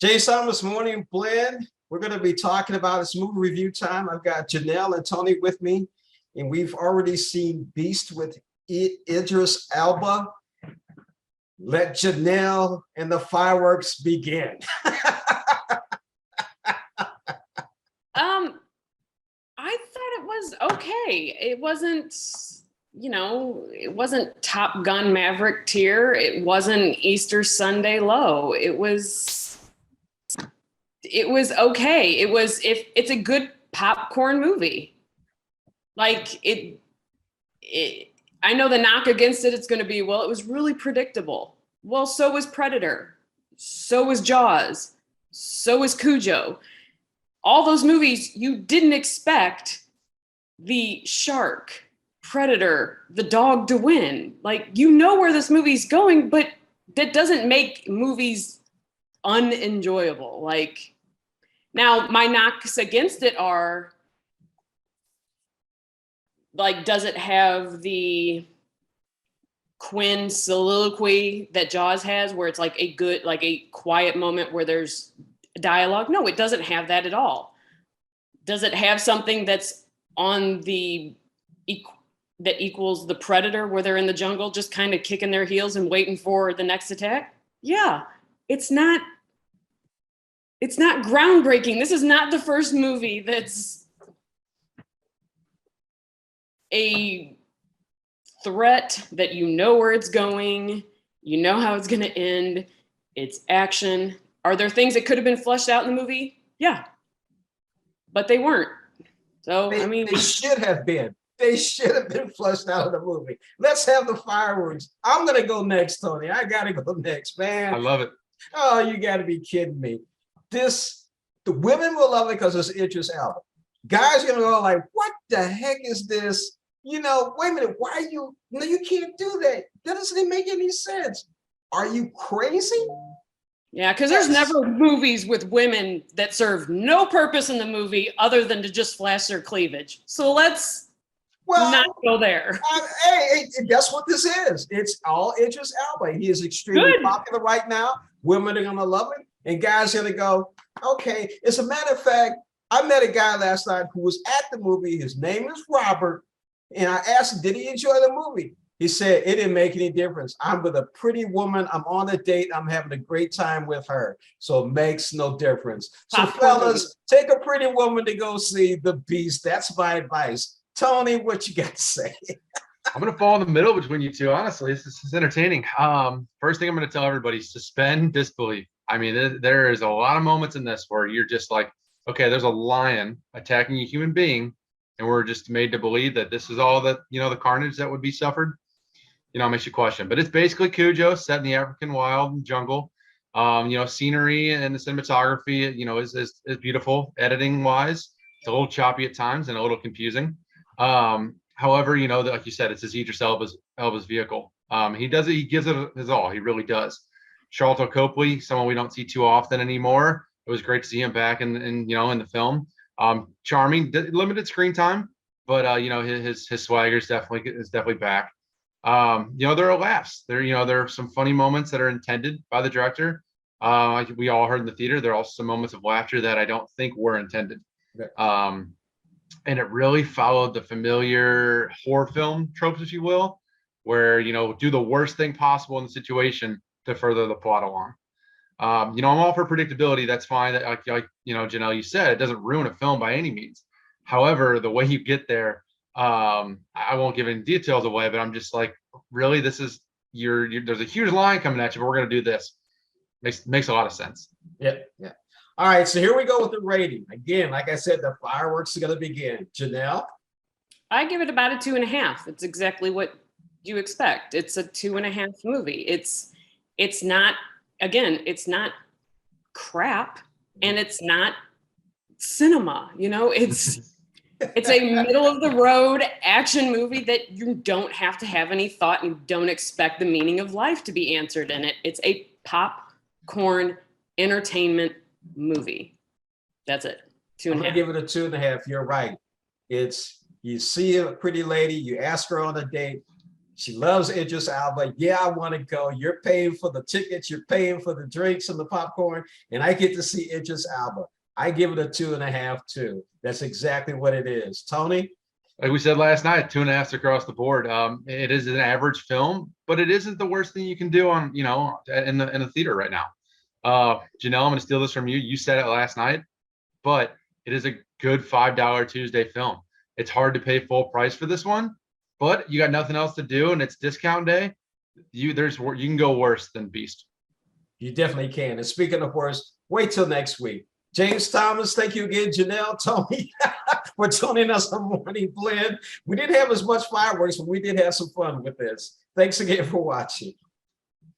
Jay Summers Morning Blend. We're going to be talking about this movie review time. I've got Janelle and Tony with me, and we've already seen Beast with Idris Elba. Let Janelle and the fireworks begin. I thought it was okay. It wasn't, it wasn't Top Gun Maverick tier. It wasn't Easter Sunday low. It was okay. It was, if it's a good popcorn movie. Like I know the knock against it, it's going to be, well, it was really predictable. Well, so was Predator. So was Jaws. So was Cujo. All those movies, you didn't expect the shark, Predator, the dog to win. Like, you know where this movie's going, but that doesn't make movies unenjoyable. Like, now my knocks against it are, like, does it have the Quinn soliloquy that Jaws has, where it's like a good, like a quiet moment where there's dialogue? No, it doesn't have that at all. Does it have something that's on the that equals the Predator, where they're in the jungle just kind of kicking their heels and waiting for the next attack? Yeah. It's not groundbreaking. This is not the first movie that's a threat that you know where it's going, you know how it's going to end. It's action. Are there things that could have been fleshed out in the movie? Yeah, but they weren't. So, they should have been. They should have been fleshed out in the movie. Let's have the fireworks. I'm going to go next, Tony. I got to go next, man. I love it. Oh, you got to be kidding me. The women will love it because it's Idris Elba. Guys are going to go like, what the heck is this? Wait a minute. Why you can't do that. That doesn't make any sense. Are you crazy? Yeah, because there's never movies with women that serve no purpose in the movie other than to just flash their cleavage. So let's not go there. Hey, that's what this is. It's all Idris Elba. He is extremely popular right now. Women are going to love it. And guys are going to go, okay. As a matter of fact, I met a guy last night who was at the movie. His name is Robert. And I asked him, did he enjoy the movie? He said, it didn't make any difference. I'm with a pretty woman. I'm on a date. I'm having a great time with her. So it makes no difference. So fellas, take a pretty woman to go see The Beast. That's my advice. Tony, what you got to say? I'm going to fall in the middle between you two. Honestly, this is entertaining. First thing I'm going to tell everybody, suspend disbelief. I mean, there is a lot of moments in this where you're just like, okay, there's a lion attacking a human being, and we're just made to believe that this is all that, the carnage that would be suffered. It makes you question. But it's basically Cujo set in the African wild jungle. Scenery and the cinematography, is beautiful. Editing wise, it's a little choppy at times and a little confusing. However, like you said, it's his Idris Elba's vehicle. He does it. He gives it his all. He really does. Charlton Copley, someone we don't see too often anymore. It was great to see him back in the film. Charming, limited screen time, but his swagger is definitely back. There are laughs. There are some funny moments that are intended by the director. We all heard in the theater. There are also some moments of laughter that I don't think were intended. Okay. And it really followed the familiar horror film tropes, if you will, where do the worst thing possible in the situation to further the plot along. I'm all for predictability. That's fine. That like Janelle, you said, it doesn't ruin a film by any means. However, the way you get there, I won't give any details away, but I'm just like, really, this is there's a huge line coming at you, but we're going to do this. Makes a lot of sense. Yeah. All right, so here we go with the rating. Again, like I said, the fireworks are going to begin. Janelle? I give it about a 2.5. It's exactly what you expect. It's a 2.5 movie. It's not, again, it's not crap, and it's not cinema. It's a middle of the road action movie that you don't have to have any thought, and you don't expect the meaning of life to be answered in it. It's a popcorn entertainment movie. That's it. 2.5. I'm gonna give it a 2.5. You're right. You see a pretty lady, you ask her on a date, She loves Idris Elba. Yeah, I want to go. You're paying for the tickets, you're paying for the drinks and the popcorn, and I get to see Idris Elba. I give it a 2.5 too. That's exactly what it is. Tony? Like we said last night, 2.5s across the board. It is an average film, but it isn't the worst thing you can do on, in the theater right now. Janelle, I'm going to steal this from you. You said it last night, but it is a good $5 Tuesday film. It's hard to pay full price for this one, but you got nothing else to do, and it's discount day. You can go worse than Beast. You definitely can. And speaking of worse, wait till next week. James Thomas, thank you again. Janelle, Tony, for joining us on Morning Blend. We didn't have as much fireworks, but we did have some fun with this. Thanks again for watching.